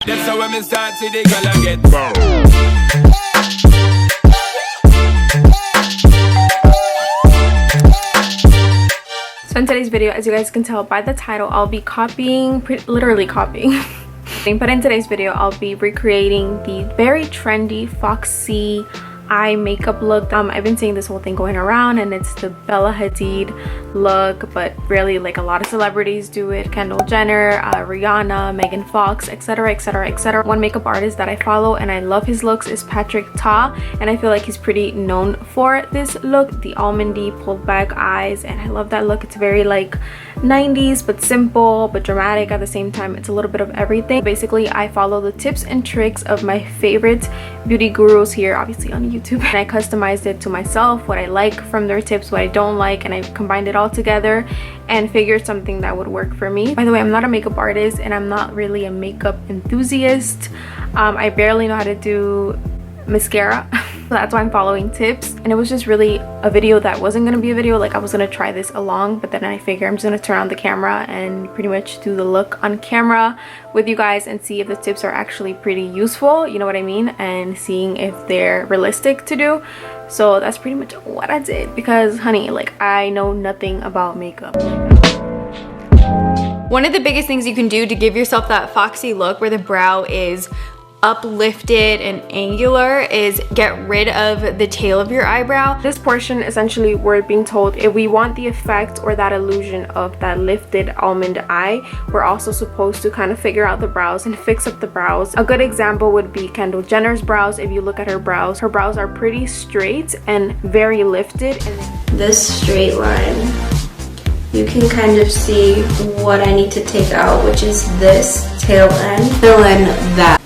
That's how when me start to the girl I get bound. So in today's video, as you guys can tell by the title, I'll be literally copying. But in today's video, I'll be recreating the very trendy FOXY eye makeup look. I've been seeing this whole thing going around, and it's the Bella Hadid look, but really like a lot of celebrities do it. Kendall Jenner, Rihanna, Megan Fox, etc, etc, etc. One makeup artist that I follow and I love his looks is Patrick Ta, and I feel like he's pretty known for this look, the almondy pulled back eyes, and I love that look. It's very like 90s but simple but dramatic at the same time. It's a little bit of everything. Basically, I follow the tips and tricks of my favorite beauty gurus here, obviously on YouTube, and I customized it to myself, what I like from their tips, what I don't like, and I combined it all together and figured something that would work for me. By the way, I'm not a makeup artist and I'm not really a makeup enthusiast. I barely know how to do mascara. So that's why I'm following tips, and it was just really a video that wasn't gonna be a video. Like, I was gonna try this along, but then I figured I'm just gonna turn on the camera and pretty much do the look on camera with you guys and see if the tips are actually pretty useful, you know what I mean, and seeing if they're realistic to do. So that's pretty much what I did, because honey, like, I know nothing about makeup. One of the biggest things you can do to give yourself that FOXY look where the brow is uplifted and angular is get rid of the tail of your eyebrow. This portion, essentially, we're being told if we want the effect or that illusion of that lifted almond eye, we're also supposed to kind of figure out the brows and fix up the brows. A good example would be Kendall Jenner's brows. If you look at her brows are pretty straight and very lifted, and this straight line, you can kind of see what I need to take out, which is this tail end. Fill in that.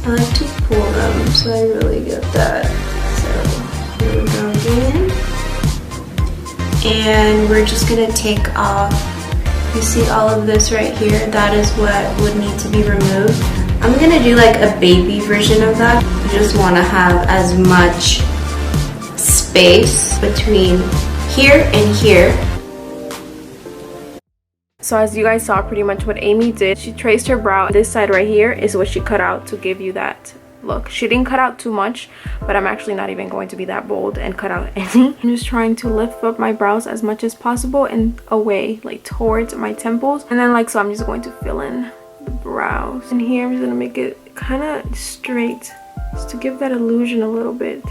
I like to pull them, so I really get that. So here we go again. And we're just gonna take off, you see all of this right here? That is what would need to be removed. I'm gonna do like a baby version of that. You just wanna have as much space between here and here. so as you guys saw, pretty much what Amy did, she traced her brow. This side right here is what she cut out to give you that look. She didn't cut out too much, but I'm actually not even going to be that bold and cut out any. I'm just trying to lift up my brows as much as possible and away, like towards my temples. And then like so, I'm just going to fill in the brows. And here I'm just gonna make it kind of straight, just to give that illusion a little bit.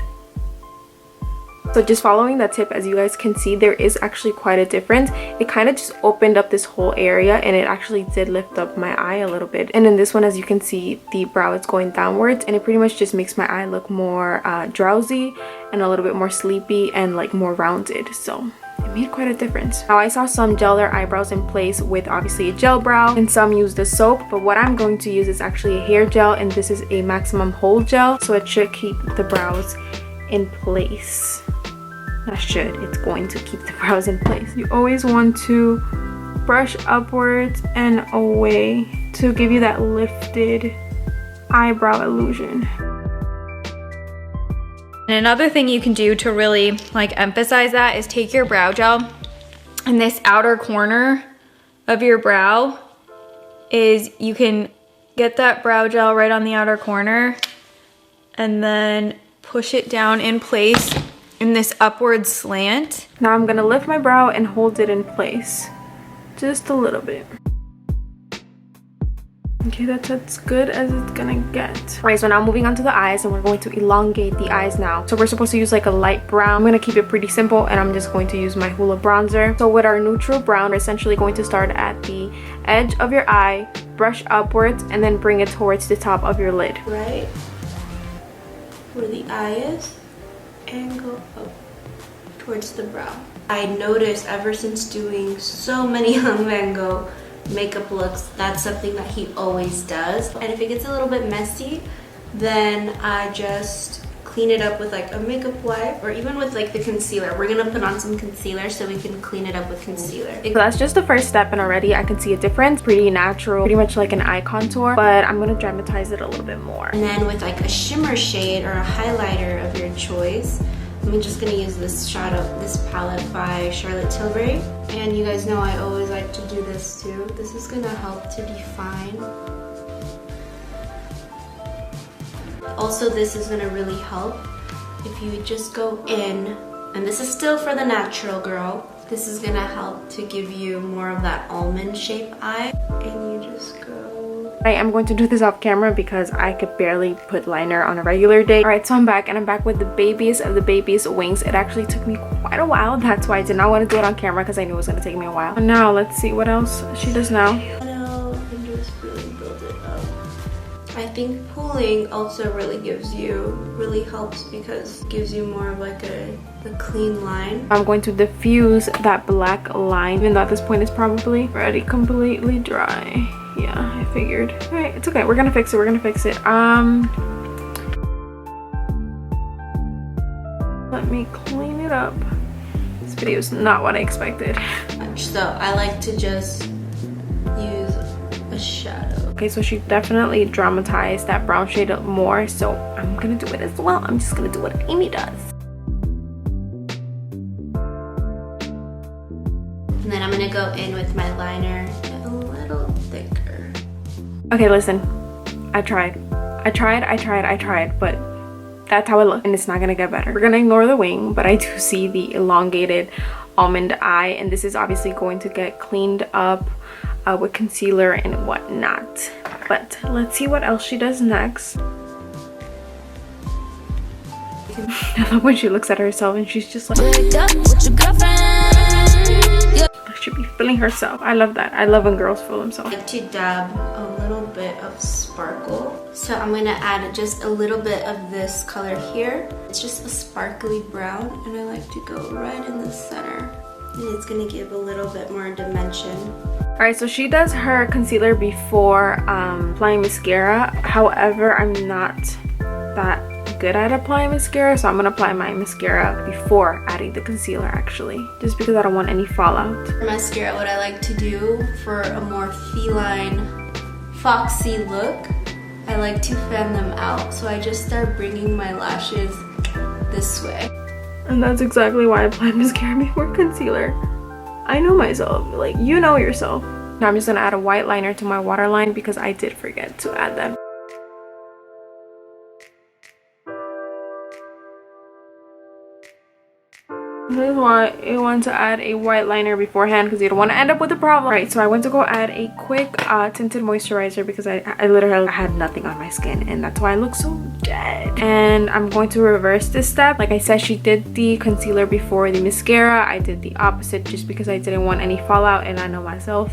So just following that tip, as you guys can see, there is actually quite a difference. It kind of just opened up this whole area, and it actually did lift up my eye a little bit. And in this one, as you can see, the brow is going downwards, and it pretty much just makes my eye look more drowsy and a little bit more sleepy and like more rounded. So it made quite a difference. Now I saw some gel their eyebrows in place with obviously a gel brow, and some use the soap, but what I'm going to use is actually a hair gel, and this is a maximum hold gel, so it should keep the brows in place. Not should, it's going to keep the brows in place. You always want to brush upwards and away to give you that lifted eyebrow illusion. And another thing you can do to really like emphasize that is take your brow gel, and this outer corner of your brow is, you can get that brow gel right on the outer corner and then push it down in place in this upward slant. Now I'm gonna lift my brow and hold it in place just a little bit. Okay, that's as good as it's gonna get. Alright, so now moving on to the eyes, and we're going to elongate the eyes now. So we're supposed to use like a light brown. I'm gonna keep it pretty simple, and I'm just going to use my Hoola bronzer. So with our neutral brown, we're essentially going to start at the edge of your eye, brush upwards, and then bring it towards the top of your lid. Right where the eye is, and go up towards the brow. I noticed ever since doing so many Young Van Gogh makeup looks, that's something that he always does. And if it gets a little bit messy, then I just clean it up with like a makeup wipe, or even with like the concealer. We're gonna put on some concealer so we can clean it up with concealer. So that's just the first step, and already I can see a difference. Pretty natural, pretty much like an eye contour, but I'm gonna dramatize it a little bit more. And then with like a shimmer shade or a highlighter of your choice, I'm just gonna use this palette by Charlotte Tilbury. And you guys know I always like to do this too. This is gonna help to define Also, this is gonna really help if you just go in, and this is still for the natural girl. This is gonna help to give you more of that almond shape eye, and you just go. I am going to do this off camera because I could barely put liner on a regular day. All right, so I'm back, and I'm back with the babies of the baby's wings. It actually took me quite a while. That's why I did not want to do it on camera, because I knew it was going to take me a while. And now let's see what else she does now. And just really build it up. I think pulling also really helps because it gives you more of like a clean line. I'm going to diffuse that black line, even though at this point it's probably already completely dry. Yeah, I figured. All right, it's okay. We're gonna fix it. We're gonna fix it. Let me clean it up. This video is not what I expected. So I like to just use a shadow. Okay, so she definitely dramatized that brown shade up more, so I'm gonna do it as well. I'm just gonna do what Amy does. And then I'm gonna go in with my liner a little thicker. Okay, listen, I tried, but that's how it looks, and it's not gonna get better. We're gonna ignore the wing, but I do see the elongated almond eye, and this is obviously going to get cleaned up with concealer and whatnot. But let's see what else she does next. I love when she looks at herself and she's just like, she be feeling herself. I love that. I love when girls feel themselves. I like to dab a little bit of sparkle. So I'm gonna add just a little bit of this color here. It's just a sparkly brown, and I like to go right in the center. And it's gonna give a little bit more dimension. All right, so she does her concealer before applying mascara. However, I'm not that good at applying mascara, so I'm gonna apply my mascara before adding the concealer, actually, just because I don't want any fallout. For mascara, what I like to do for a more feline, foxy look, I like to fan them out. So I just start bringing my lashes this way. And that's exactly why I apply mascara before concealer. I know myself, like, you know yourself. Now I'm just gonna add a white liner to my waterline because I did forget to add that. This is why you want to add a white liner beforehand, because you don't want to end up with a problem. Right, so I went to go add a quick tinted moisturizer because I literally had nothing on my skin, and that's why I look so dead. And I'm going to reverse this step. Like I said, she did the concealer before the mascara. I did the opposite just because I didn't want any fallout, and I know myself,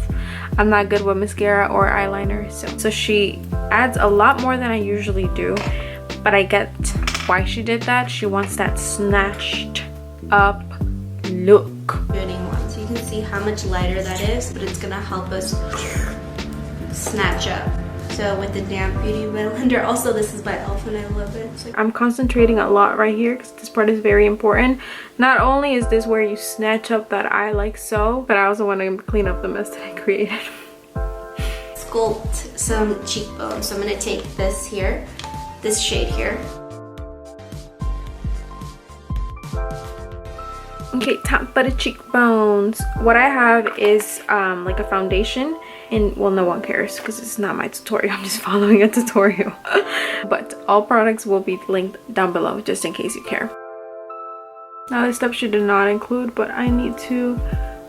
I'm not good with mascara or eyeliner. So she adds a lot more than I usually do, but I get why she did that. She wants that snatched up look. So you can see how much lighter that is, but it's gonna help us snatch up. So with the damp beauty blender, also this is by e.l.f. and I love it. Like, I'm concentrating a lot right here because this part is very important. Not only is this where you snatch up that eye like so, but I also want to clean up the mess that I created. Sculpt some cheekbones. So I'm gonna take this here, this shade here. Okay, top for the cheekbones. What I have is like a foundation, and well, no one cares because it's not my tutorial. I'm just following a tutorial. But all products will be linked down below just in case you care. Now this stuff she did not include, but I need to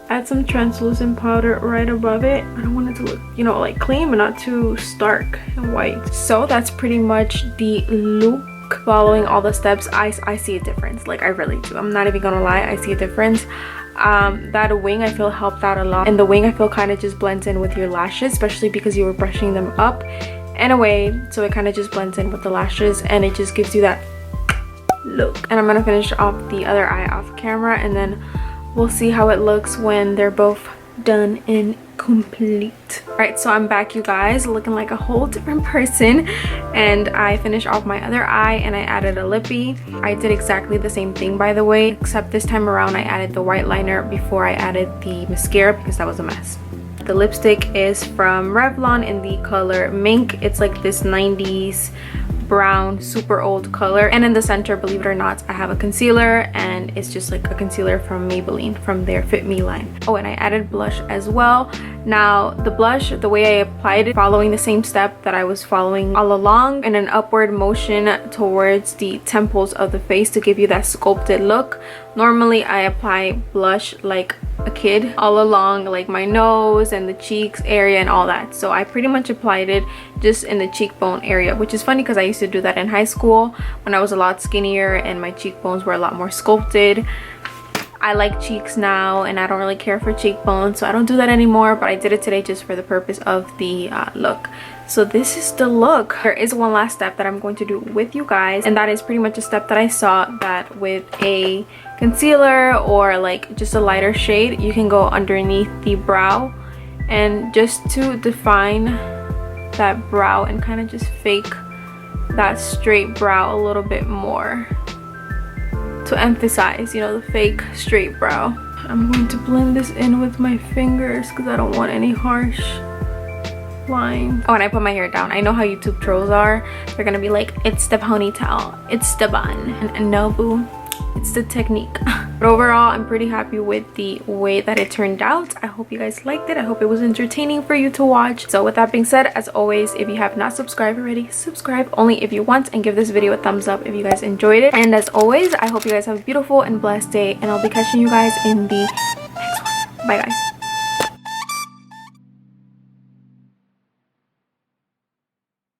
add some translucent powder right above it. I don't want it to look, you know, like clean but not too stark and white. So that's pretty much the look. Following all the steps, I see a difference. Like, I really do. I'm not even gonna lie, I see a difference. That wing I feel helped out a lot, and the wing I feel kind of just blends in with your lashes, especially because you were brushing them up and away, so it kind of just blends in with the lashes and it just gives you that look. And I'm gonna finish off the other eye off camera, and then we'll see how it looks when they're both done and complete. Right, so I'm back, you guys, looking like a whole different person, and I finished off my other eye and I added a lippy. I did exactly the same thing, by the way, except this time around I added the white liner before I added the mascara because that was a mess. The lipstick is from Revlon in the color Mink. It's like this 90s brown, super old color. And in the center, believe it or not, I have a concealer, and it's just like a concealer from Maybelline, from their Fit Me line. Oh, and I added blush as well. Now the blush, the way I applied it, following the same step that I was following all along, in an upward motion towards the temples of the face to give you that sculpted look. Normally I apply blush like a kid all along, like my nose and the cheeks area and all that. So I pretty much applied it just in the cheekbone area, which is funny because I used to do that in high school when I was a lot skinnier and my cheekbones were a lot more sculpted. I like cheeks now and I don't really care for cheekbones, so I don't do that anymore, but I did it today just for the purpose of the look. So this is the look. There is one last step that I'm going to do with you guys, and that is pretty much a step that I saw that with a concealer or like just a lighter shade, you can go underneath the brow and just to define that brow and kind of just fake that straight brow a little bit more, to emphasize, you know, the fake straight brow. I'm going to blend this in with my fingers because I don't want any harsh line. Oh, and I put my hair down. I know how YouTube trolls are. They're gonna be like, it's the ponytail, it's the bun, and no boo, it's the technique. But overall, I'm pretty happy with the way that it turned out. I hope you guys liked it. I hope it was entertaining for you to watch. So with that being said, as always, if you have not subscribed already, subscribe only if you want, and give this video a thumbs up if you guys enjoyed it. And as always, I hope you guys have a beautiful and blessed day, and I'll be catching you guys in the next one. Bye guys.